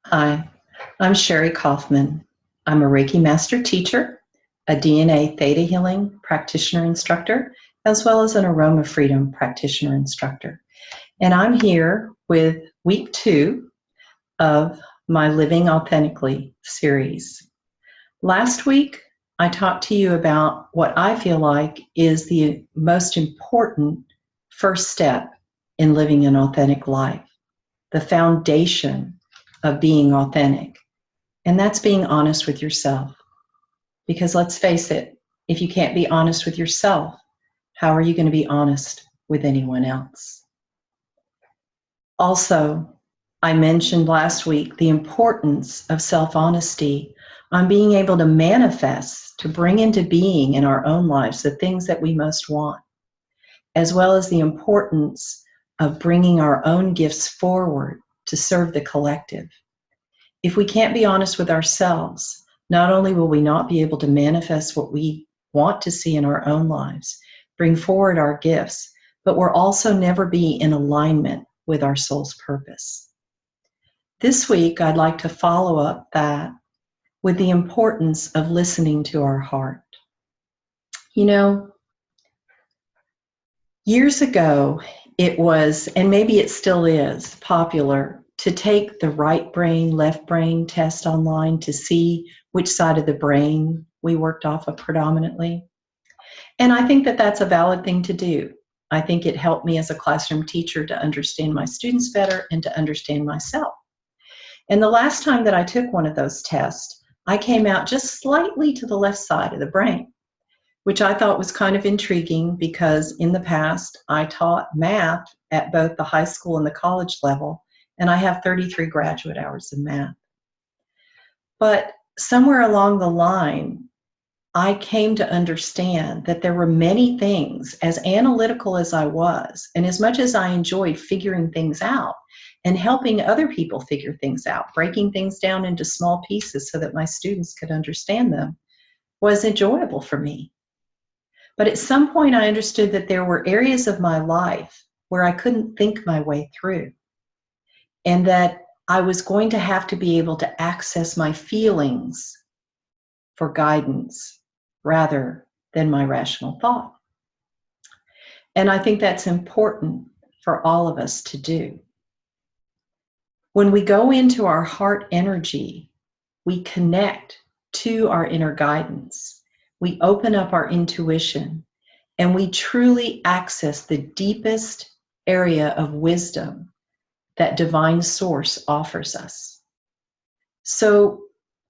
Hi, I'm Sherry Coffman. I'm a Reiki Master Teacher, a DNA Theta Healing Practitioner Instructor, as well as an Aroma Freedom Practitioner Instructor. And I'm here with week 2 of my Living Authentically series. Last week, I talked to you about what I feel like is the most important first step in living an authentic life, the foundation of being authentic. And that's being honest with yourself. Because let's face it, if you can't be honest with yourself, how are you going to be honest with anyone else? Also, I mentioned last week the importance of self-honesty on being able to manifest, to bring into being in our own lives the things that we most want, as well as the importance of bringing our own gifts forward to serve the collective. If we can't be honest with ourselves, not only will we not be able to manifest what we want to see in our own lives, bring forward our gifts, but we'll also never be in alignment with our soul's purpose. This week, I'd like to follow up that with the importance of listening to our heart. You know, years ago, it was, and maybe it still is, popular to take the right brain, left brain test online to see which side of the brain we worked off of predominantly. And I think that that's a valid thing to do. I think it helped me as a classroom teacher to understand my students better and to understand myself. And the last time that I took one of those tests, I came out just slightly to the left side of the brain, which I thought was kind of intriguing because in the past I taught math at both the high school and the college level, and I have 33 graduate hours in math. But somewhere along the line, I came to understand that there were many things, as analytical as I was, and as much as I enjoyed figuring things out and helping other people figure things out, breaking things down into small pieces so that my students could understand them, was enjoyable for me. But at some point, I understood that there were areas of my life where I couldn't think my way through, and that I was going to have to be able to access my feelings for guidance rather than my rational thought. And I think that's important for all of us to do. When we go into our heart energy, we connect to our inner guidance. We open up our intuition, and we truly access the deepest area of wisdom that divine source offers us. So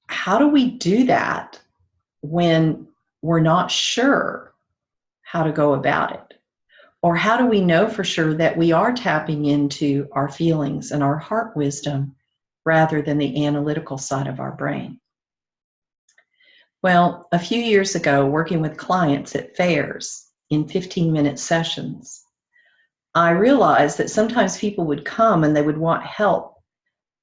how do we do that when we're not sure how to go about it? Or how do we know for sure that we are tapping into our feelings and our heart wisdom rather than the analytical side of our brain? Well, a few years ago, working with clients at fairs in 15-minute sessions, I realized that sometimes people would come and they would want help,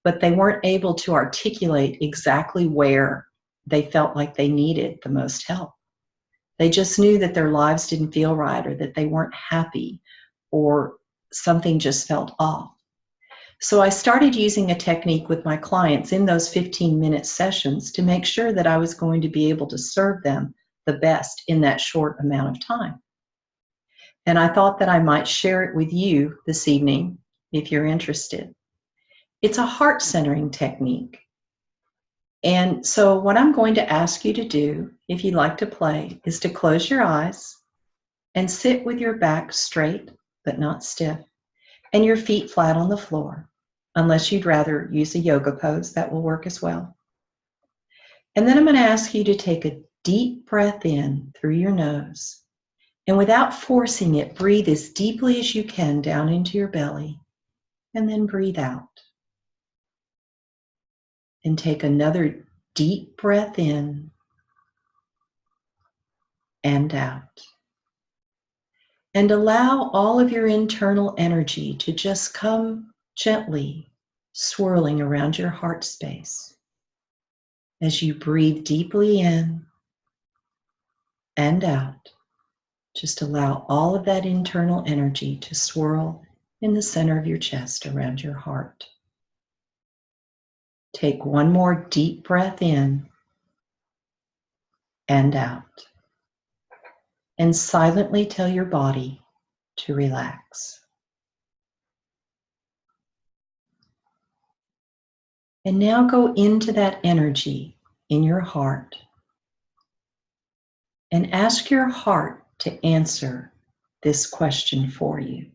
but they weren't able to articulate exactly where they felt like they needed the most help. They just knew that their lives didn't feel right, or that they weren't happy, or something just felt off. So I started using a technique with my clients in those 15-minute sessions to make sure that I was going to be able to serve them the best in that short amount of time. And I thought that I might share it with you this evening if you're interested. It's a heart-centering technique. And so what I'm going to ask you to do, if you'd like to play, is to close your eyes and sit with your back straight but not stiff and your feet flat on the floor, unless you'd rather use a yoga pose. That will work as well. And then I'm going to ask you to take a deep breath in through your nose, and without forcing it, breathe as deeply as you can down into your belly, and then breathe out. And take another deep breath in and out. And allow all of your internal energy to just come gently swirling around your heart space as you breathe deeply in and out. Just allow all of that internal energy to swirl in the center of your chest around your heart. Take one more deep breath in and out. And silently tell your body to relax. And now go into that energy in your heart and ask your heart to answer this question for you.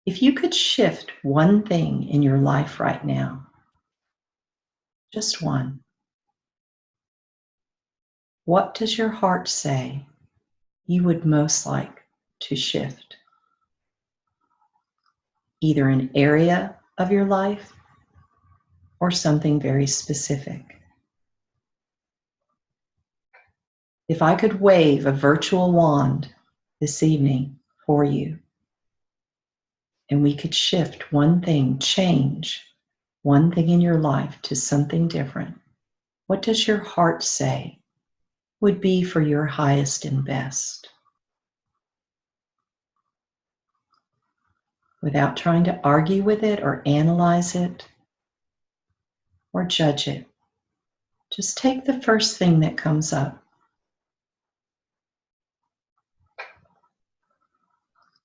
If you could shift one thing in your life right now, just one, what does your heart say you would most like to shift? Either an area of your life or something very specific. If I could wave a virtual wand this evening for you, and we could shift one thing, change one thing in your life to something different, what does your heart say would be for your highest and best? Without trying to argue with it or analyze it or judge it, just take the first thing that comes up.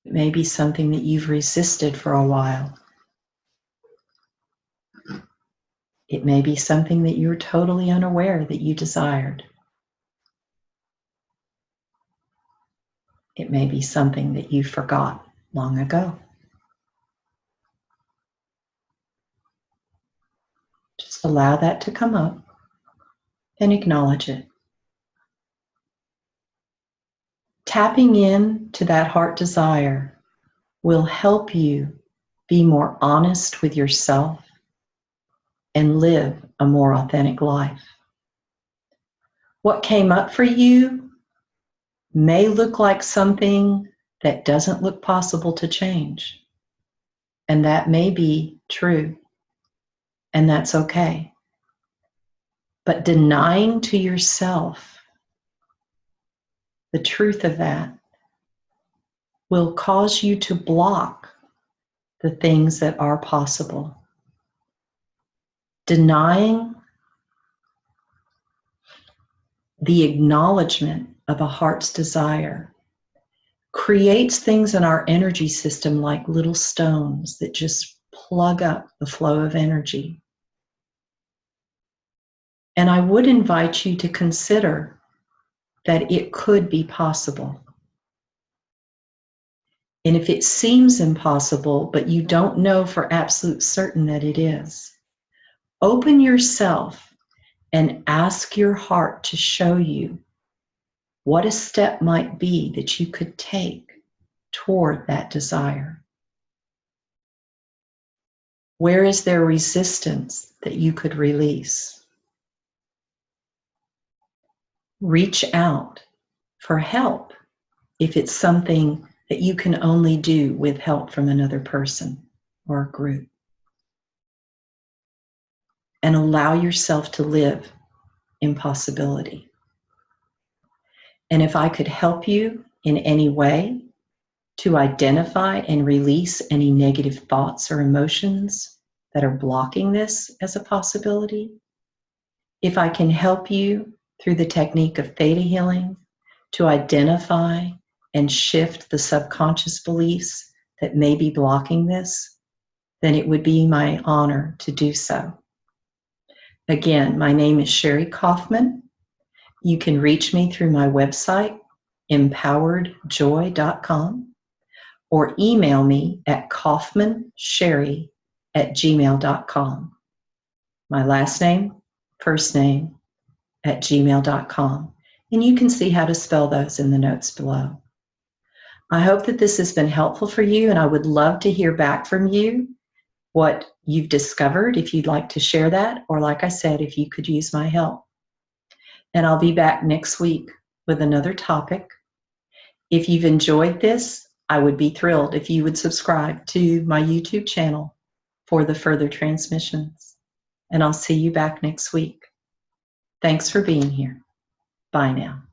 It may be something that you've resisted for a while. It may be something that you're totally unaware that you desired. It may be something that you forgot long ago. Just allow that to come up and acknowledge it. Tapping in to that heart desire will help you be more honest with yourself and live a more authentic life. What came up for you may look like something that doesn't look possible to change. And that may be true. And that's okay. But denying to yourself the truth of that will cause you to block the things that are possible. Denying the acknowledgement of a heart's desire creates things in our energy system like little stones that just plug up the flow of energy. And I would invite you to consider that it could be possible. And if it seems impossible, but you don't know for absolute certain that it is, open yourself and ask your heart to show you what a step might be that you could take toward that desire. Where is there resistance that you could release? Reach out for help if it's something that you can only do with help from another person or a group. And allow yourself to live in possibility. And if I could help you in any way to identify and release any negative thoughts or emotions that are blocking this as a possibility, if I can help you through the technique of theta healing to identify and shift the subconscious beliefs that may be blocking this, then it would be my honor to do so. Again, my name is Sherry Coffman. You can reach me through my website, empoweredjoy.com, or email me at kaufmansherry@gmail.com. My last name, first name, @gmail.com. And you can see how to spell those in the notes below. I hope that this has been helpful for you, and I would love to hear back from you what you've discovered, if you'd like to share that, or like I said, if you could use my help. And I'll be back next week with another topic. If you've enjoyed this, I would be thrilled if you would subscribe to my YouTube channel for the further transmissions. And I'll see you back next week. Thanks for being here. Bye now.